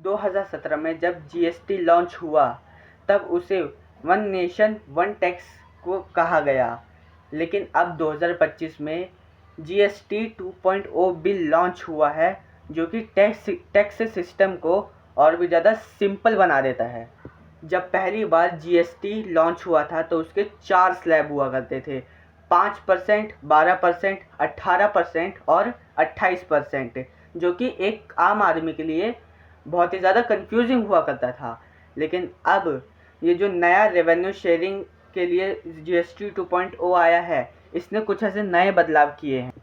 2017 में जब GST launch हुआ तब उसे वन नेशन वन टैक्स को कहा गया, लेकिन अब 2025 में जीएसटी 2.0 बिल लॉन्च हुआ है जो कि टैक्स सिस्टम को और भी ज़्यादा सिंपल बना देता है। जब पहली बार जीएसटी लॉन्च हुआ था तो उसके 4 स्लैब हुआ करते थे, 5%, 12%, 18% और 28%, जो कि एक आम आदमी के लिए बहुत ही ज़्यादा कंफ्यूजिंग हुआ करता था। लेकिन अब ये जो नया रेवेन्यू शेयरिंग के लिए जीएसटी 2.0 आया है, इसने कुछ ऐसे नए बदलाव किए हैं।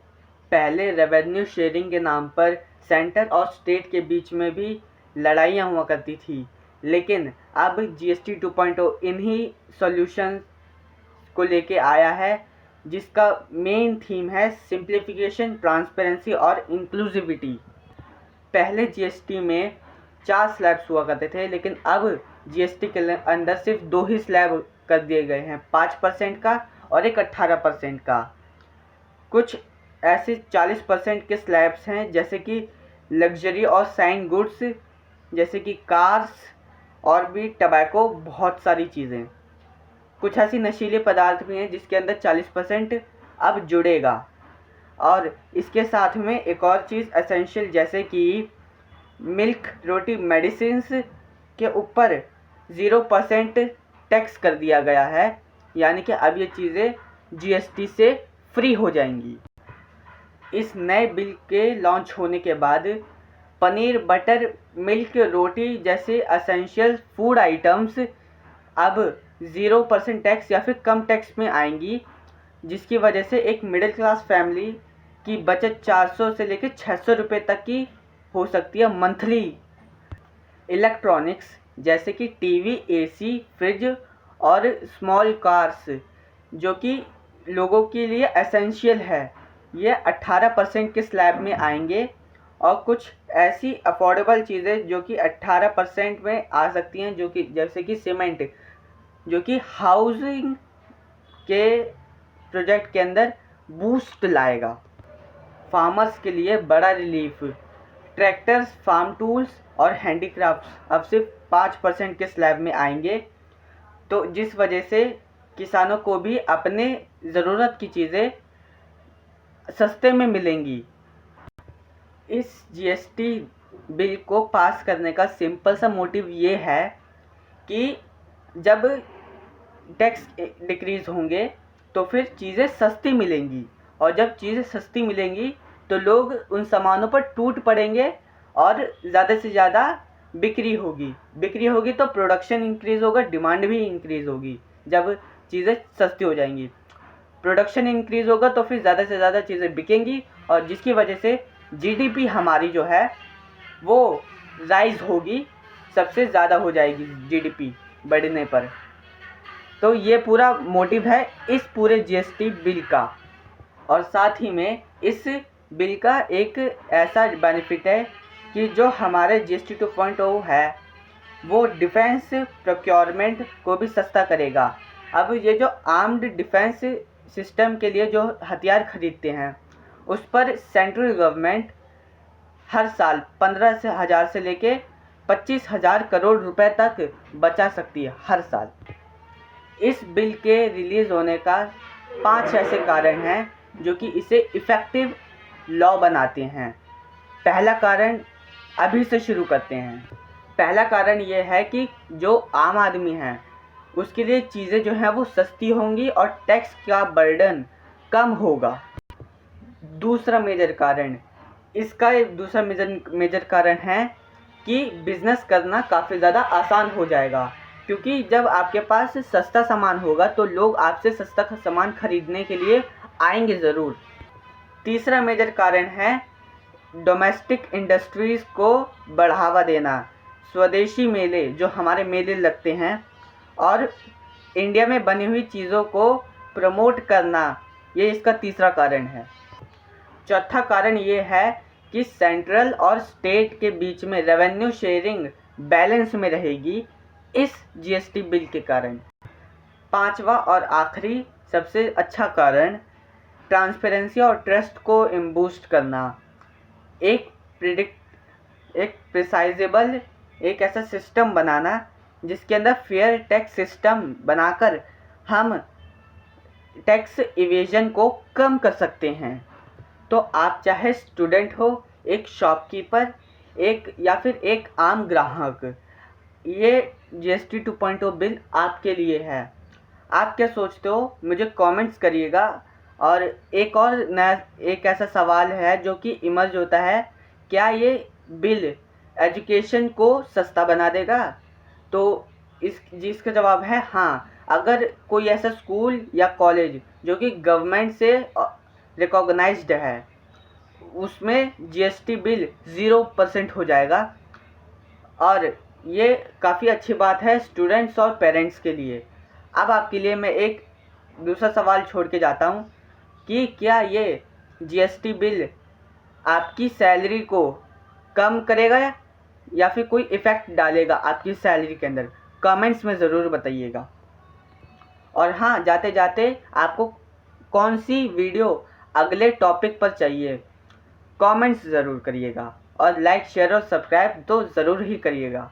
पहले रेवेन्यू शेयरिंग के नाम पर सेंटर और स्टेट के बीच में भी लड़ाइयाँ हुआ करती थी, लेकिन अब जीएसटी 2.0 इन्हीं सॉल्यूशंस को लेके आया है, जिसका मेन थीम है सिंप्लीफिकेशन, ट्रांसपेरेंसी और इंक्लूसिविटी। पहले जीएसटी में 4 स्लैब्स हुआ करते थे, लेकिन अब जीएसटी के अंदर सिर्फ 2 ही स्लैब कर दिए गए हैं, 5% का और एक 18% का। कुछ ऐसे 40% के स्लैब्स हैं, जैसे कि लग्जरी और साइन गुड्स, जैसे कि कार्स और भी टबैको, बहुत सारी चीज़ें। कुछ ऐसी नशीले पदार्थ भी हैं जिसके अंदर 40% अब जुड़ेगा। और इसके साथ में एक और चीज़ एसेंशियल, जैसे कि मिल्क, रोटी, मेडिसिन्स के ऊपर 0% टैक्स कर दिया गया है, यानी कि अब ये चीज़ें जीएसटी से फ्री हो जाएंगी। इस नए बिल के लॉन्च होने के बाद पनीर, बटर, मिल्क, रोटी जैसे एसेंशियल फूड आइटम्स अब 0% टैक्स या फिर कम टैक्स में आएंगी, जिसकी वजह से एक मिडिल क्लास फैमिली की बचत 400 से लेकर 600 रुपये तक की हो सकती है मंथली। इलेक्ट्रॉनिक्स जैसे कि टीवी, एसी, फ्रिज और स्मॉल कार्स, जो कि लोगों के लिए एसेंशियल है, ये 18% के स्लैब में आएंगे। और कुछ ऐसी अफोर्डेबल चीज़ें जो कि 18% में आ सकती हैं, जो कि जैसे कि सीमेंट, जो कि हाउसिंग के प्रोजेक्ट के अंदर बूस्ट लाएगा। फार्मर्स के लिए बड़ा रिलीफ, ट्रैक्टर्स, फार्म टूल्स और हैंडीक्राफ्ट्स अब सिर्फ 5% के स्लैब में आएंगे, तो जिस वजह से किसानों को भी अपने ज़रूरत की चीज़ें सस्ते में मिलेंगी। इस जीएसटी बिल को पास करने का सिंपल सा मोटिव ये है कि जब टैक्स डिक्रीज़ होंगे तो फिर चीज़ें सस्ती मिलेंगी, और जब चीज़ें सस्ती मिलेंगी तो लोग उन सामानों पर टूट पड़ेंगे और ज़्यादा से ज़्यादा बिक्री होगी तो प्रोडक्शन इंक्रीज़ होगा, डिमांड भी इंक्रीज़ होगी। जब चीज़ें सस्ती हो जाएंगी, प्रोडक्शन इंक्रीज़ होगा तो फिर ज़्यादा से ज़्यादा चीज़ें बिकेंगी, और जिसकी वजह से जीडीपी हमारी जो है वो राइज़ होगी, सबसे ज़्यादा हो जाएगी जीडीपी बढ़ने पर। तो ये पूरा मोटिव है इस पूरे जीएसटी बिल का। और साथ ही में इस बिल का एक ऐसा बेनिफिट है कि जो हमारे जीएसटी 2.0 है वो डिफेंस प्रोक्योरमेंट को भी सस्ता करेगा। अब ये जो आर्म्ड डिफेंस सिस्टम के लिए जो हथियार खरीदते हैं, उस पर सेंट्रल गवर्नमेंट हर साल 15,000 से लेके 25,000 करोड़ रुपए तक बचा सकती है हर साल। इस बिल के रिलीज़ होने का 5 ऐसे कारण हैं जो कि इसे इफ़ेक्टिव लॉ बनाते हैं। पहला कारण अभी से शुरू करते हैं। पहला कारण ये है कि जो आम आदमी है उसके लिए चीज़ें जो हैं वो सस्ती होंगी और टैक्स का बर्डन कम होगा। दूसरा मेजर कारण, इसका एक दूसरा मेजर कारण है कि बिज़नेस करना काफ़ी ज़्यादा आसान हो जाएगा, क्योंकि जब आपके पास सस्ता सामान होगा तो लोग आपसे सस्ता सामान खरीदने के लिए आएंगे ज़रूर। तीसरा मेजर कारण है डोमेस्टिक इंडस्ट्रीज़ को बढ़ावा देना। स्वदेशी मेले, जो हमारे मेले लगते हैं, और इंडिया में बनी हुई चीज़ों को प्रमोट करना, ये इसका तीसरा कारण है। चौथा कारण ये है कि सेंट्रल और स्टेट के बीच में रेवेन्यू शेयरिंग बैलेंस में रहेगी इस जीएसटी बिल के कारण। पांचवा और आखिरी सबसे अच्छा कारण, ट्रांसपेरेंसी और ट्रस्ट को बूस्ट करना। एक प्रिसाइजेबल एक ऐसा सिस्टम बनाना जिसके अंदर फेयर टैक्स सिस्टम बनाकर हम टैक्स इवेजन को कम कर सकते हैं। तो आप चाहे स्टूडेंट हो, एक शॉपकीपर, एक या फिर एक आम ग्राहक, ये GST 2.0 बिल आपके लिए है। आप क्या सोचते हो मुझे कमेंट्स करिएगा। और एक ऐसा सवाल है जो कि इमर्ज होता है, क्या ये बिल एजुकेशन को सस्ता बना देगा? तो जिसका जवाब है हाँ। अगर कोई ऐसा स्कूल या कॉलेज जो कि गवर्नमेंट से रिकॉग्नाइज्ड है, उसमें GST बिल 0% हो जाएगा। और ये काफ़ी अच्छी बात है स्टूडेंट्स और पेरेंट्स के लिए। अब आपके लिए मैं एक दूसरा सवाल छोड़ के जाता हूँ कि क्या ये GST बिल आपकी सैलरी को कम करेगा या फिर कोई इफ़ेक्ट डालेगा आपकी सैलरी के अंदर? कमेंट्स में ज़रूर बताइएगा। और हाँ, जाते जाते आपको कौन सी वीडियो अगले टॉपिक पर चाहिए, कमेंट्स ज़रूर करिएगा। और लाइक, शेयर और सब्सक्राइब तो ज़रूर ही करिएगा।